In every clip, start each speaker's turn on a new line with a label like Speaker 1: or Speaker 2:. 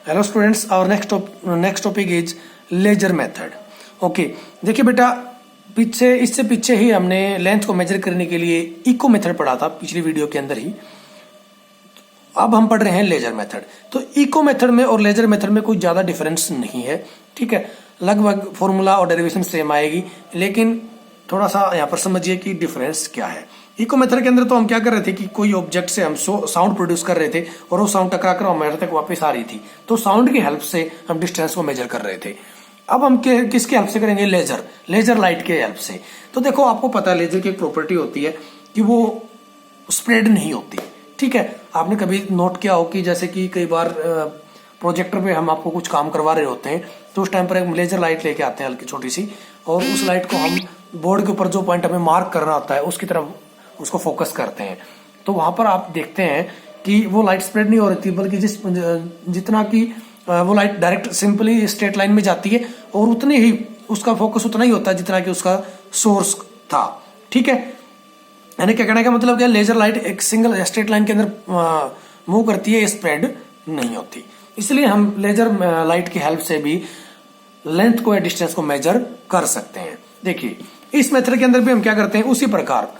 Speaker 1: Hello students, और next topic is laser method. Okay, देखिए बेटा, इससे पीछे ही हमने लेंथ को मेजर करने के लिए इको मेथड पढ़ा था पिछली वीडियो के अंदर ही। अब हम पढ़ रहे हैं लेजर मेथड। तो इको मेथड में और लेजर मेथड में कोई ज्यादा डिफरेंस नहीं है, ठीक है। लगभग फॉर्मूला और डेरिवेशन सेम आएगी, लेकिन थोड़ा सा यहाँ पर समझिए कि डिफरेंस क्या है। इको मेथड के अंदर तो हम क्या कर रहे थे कि कोई ऑब्जेक्ट से हम साउंड प्रोड्यूस कर रहे थे और वो साउंड टकरा कर हमारे तक वापस आ रही थी, तो साउंड की हेल्प से हम डिस्टेंस को मेजर कर रहे थे। अब हम किसकी हेल्प से करेंगे? लेजर लाइट के हेल्प से। तो देखो, आपको पता है लेजर की एक प्रॉपर्टी होती है कि वो स्प्रेड नहीं होती, ठीक है। आपने कभी नोट किया हो कि जैसे कि कई बार प्रोजेक्टर पे हम आपको कुछ काम करवा रहे होते हैं, तो उस टाइम पर एक लेजर लाइट लेके आते हैं हल्की छोटी सी, और उस लाइट को हम बोर्ड के ऊपर जो पॉइंट हमें मार्क करना होता है उसकी तरफ उसको फोकस करते हैं। तो वहां पर आप देखते हैं कि वो लाइट स्प्रेड नहीं हो रही थी, बल्कि जितना कि वो light direct simply straight line में जाती है और उतनी ही उसका फोकस उतना ही होता है जितना कि उसका सोर्स था, ठीक है। यानी क्या कहने का मतलब क्या, लेजर लाइट एक सिंगल स्ट्रेट लाइन के अंदर मूव करती है, स्प्रेड नहीं होती। इसलिए हम लेजर लाइट की हेल्प से भी लेंथ को या डिस्टेंस को मेजर कर सकते हैं। देखिए, इस मेथड के अंदर भी हम क्या करते हैं, उसी प्रकार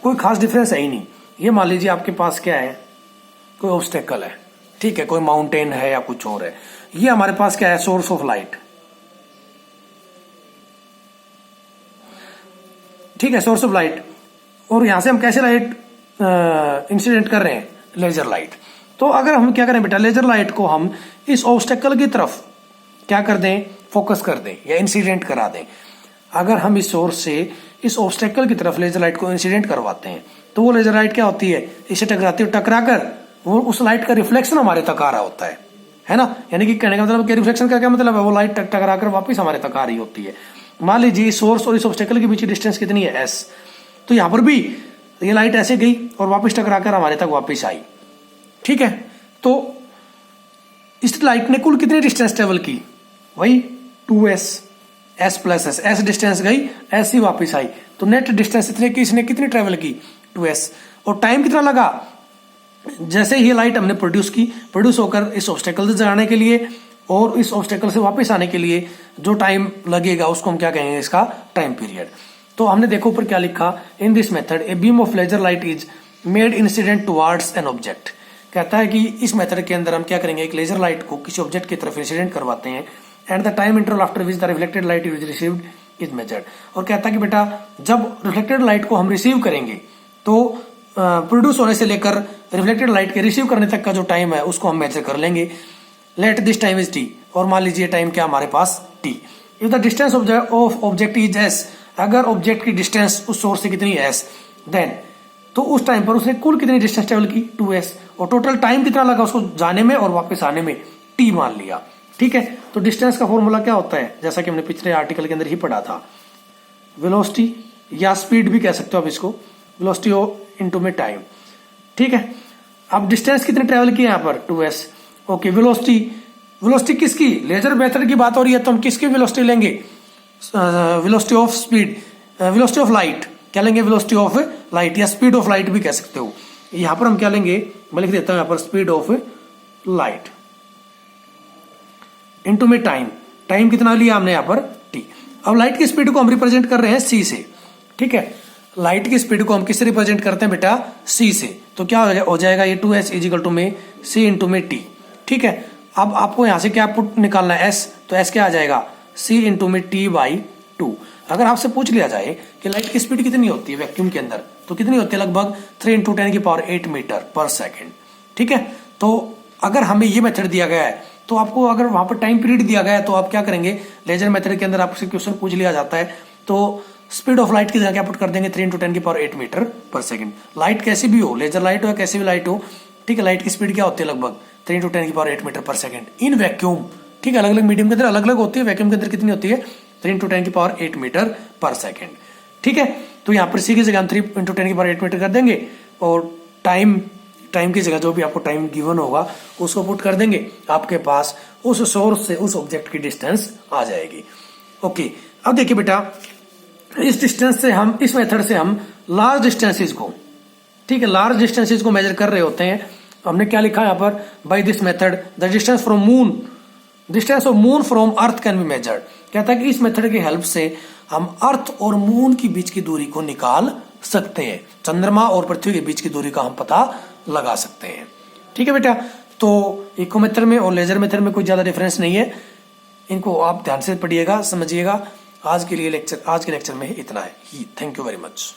Speaker 1: कोई खास डिफरेंस है ही नहीं। ये मान लीजिए आपके पास क्या है, कोई ऑब्स्टेकल है, ठीक है, कोई माउंटेन है या कुछ और है। ये हमारे पास क्या है, सोर्स ऑफ लाइट, ठीक है, सोर्स ऑफ लाइट। और यहां से हम कैसे लाइट इंसिडेंट कर रहे हैं, लेजर लाइट। तो अगर हम क्या करें बेटा, लेजर लाइट को हम इस ऑब्स्टेकल की तरफ क्या कर दें, फोकस कर दें या इंसिडेंट करा दें। अगर हम इस सोर्स से इस ऑब्स्टेकल की तरफ लेजर लाइट को इंसिडेंट करवाते हैं, तो वो लेजर लाइट क्या होती है, इसे टकराती है, टकराकर वो उस लाइट का रिफ्लेक्शन हमारे तक आ रहा होता है ना। यानी कि कहने का मतलब क्या, रिफ्लेक्शन का क्या मतलब है, वो लाइट टकराकर वापस हमारे तक आ रही होती है। मान लीजिए सोर्स और इस ऑब्स्टेकल के बीच की डिस्टेंस कितनी है, एस। तो यहां पर भी ये लाइट ऐसे गई और वापस टकराकर हमारे तक वापस आई, ठीक है। तो इस लाइट ने कुल कितनी डिस्टेंस ट्रेवल की, वही 2s, s plus s distance गई, s ही वापस आई, तो नेट डिस्टेंस इतने की इसने कितनी ट्रेवल की, 2s। और टाइम कितना लगा, जैसे ही लाइट हमने प्रोड्यूस होकर इस ऑब्स्टेकल से जाने के लिए और इस ऑब्स्टेकल से वापस आने के लिए जो टाइम लगेगा उसको हम क्या कहेंगे, इसका टाइम पीरियड। तो हमने देखो ऊपर क्या लिखा, in this method a beam of laser light is made incident towards an object. कहता है कि इस मेथड के अंदर हम क्या करेंगे, एक लेजर लाइट को किसी ऑब्जेक्ट की तरफ इंसिडेंट करवाते हैं, and the time interval after which the reflected light is received is measured. और कहता है कि बेटा, जब रिफ्लेक्टेड लाइट को हम रिसीव करेंगे तो प्रोड्यूस होने से लेकर रिफ्लेक्टेड लाइट के रिसीव करने तक का जो टाइम है उसको हम मेजर कर लेंगे। Let this time is T, और मान लीजिए टाइम क्या हमारे पास, T. If the distance of object is S, अगर ऑब्जेक्ट की डिस्टेंस उस सोर्स से कितनी है, एस, देन तो उस टाइम पर उसने कुल कितनी डिस्टेंस ट्रेवल की, 2s, और टोटल टाइम कितना लगा उसको जाने में और वापस आने में, t मान लिया, ठीक है। तो डिस्टेंस का फॉर्मूला क्या होता है, जैसा कि हमने पिछले आर्टिकल के अंदर ही पढ़ा था, वेलोसिटी या स्पीड भी कह सकते हो आप इसको, वेलोसिटी इनटू में टाइम, ठीक है। अब डिस्टेंस कितनी ट्रेवल की है यहाँ पर, 2s। ओके, वेलोसिटी किसकी, लेजर मेथड की बात हो रही है, तो हम किसकी वेलोसिटी लेंगे, velocity of speed, velocity of light, क्या लेंगे, वेलोसिटी ऑफ लाइट या स्पीड ऑफ लाइट भी कह सकते हो। यहां पर हम क्या लेंगे, मैं लिख देता हूं यहां पर स्पीड ऑफ लाइट इनटू में टाइम कितना लिया हमने यहाँ पर, t। अब लाइट की स्पीड को हम रिप्रेजेंट कर रहे हैं c से, ठीक है। लाइट की स्पीड को हम किससे रिप्रेजेंट करते हैं बेटा, c से। तो क्या हो जाएगा, ये 2s इजिकल टू में c इंटू में t, ठीक है। अब आपको यहां से क्या पुट निकालना है, s, तो s क्या आ जाएगा, c इंटू में t बाई 2। अगर आपसे पूछ लिया जाए कि लाइट की स्पीड कितनी होती है वैक्यूम के अंदर, तो कितनी होती है, लगभग 3 इंटू 10⁸ मीटर पर सेकेंड, ठीक है। तो अगर हमें ये मेथड दिया गया है, तो आपको अगर वहां पर टाइम पीरियड दिया गया है, तो आप क्या करेंगे, लेजर मेथड के अंदर आपसे क्वेश्चन पूछ लिया जाता है, तो स्पीड ऑफ लाइट की जगह क्या पुट कर देंगे, 3 इंटू 10⁸ मीटर पर सेकेंड। लाइट कैसी भी हो, लेजर लाइट हो या कैसी भी लाइट हो, ठीक है, लाइट की स्पीड क्या होती है, लगभग 3 इंटू 10⁸ मीटर पर सेकेंड इन वैक्यूम, ठीक है। अलग अलग मीडियम के अंदर अलग अलग होती है, वैक्यूम के अंदर कितनी होती है, 3 इंटू 10⁸ मीटर पर सेकेंड, ठीक है। तो यहाँ पर सी की जगह हम 3 इंटू 10⁸ मीटर कर देंगे, और टाइम की जगह जो भी आपको टाइम गिवन होगा उसको पुट कर देंगे, आपके पास उस सोर्स से उस ऑब्जेक्ट की डिस्टेंस आ जाएगी। ओके, अब देखिए बेटा, इस डिस्टेंस से इस मेथड से हम लार्ज डिस्टेंसेस को, ठीक है, लार्ज डिस्टेंसेस को मेजर कर रहे होते हैं, हमने क्या लिखा यहाँ पर, by this method the distance from moon, distance of moon from earth can be measured. कहता है कि इस मेथड की हेल्प से हम अर्थ और मून के बीच की दूरी को निकाल सकते हैं, चंद्रमा और पृथ्वी के बीच की दूरी का हम पता लगा सकते हैं। ठीक है बेटा, तो इको मेथड में और लेजर मेथड में कोई ज्यादा डिफरेंस नहीं है, इनको आप ध्यान से पढ़िएगा, समझिएगा। आज के लेक्चर में इतना है ही। Thank you very much.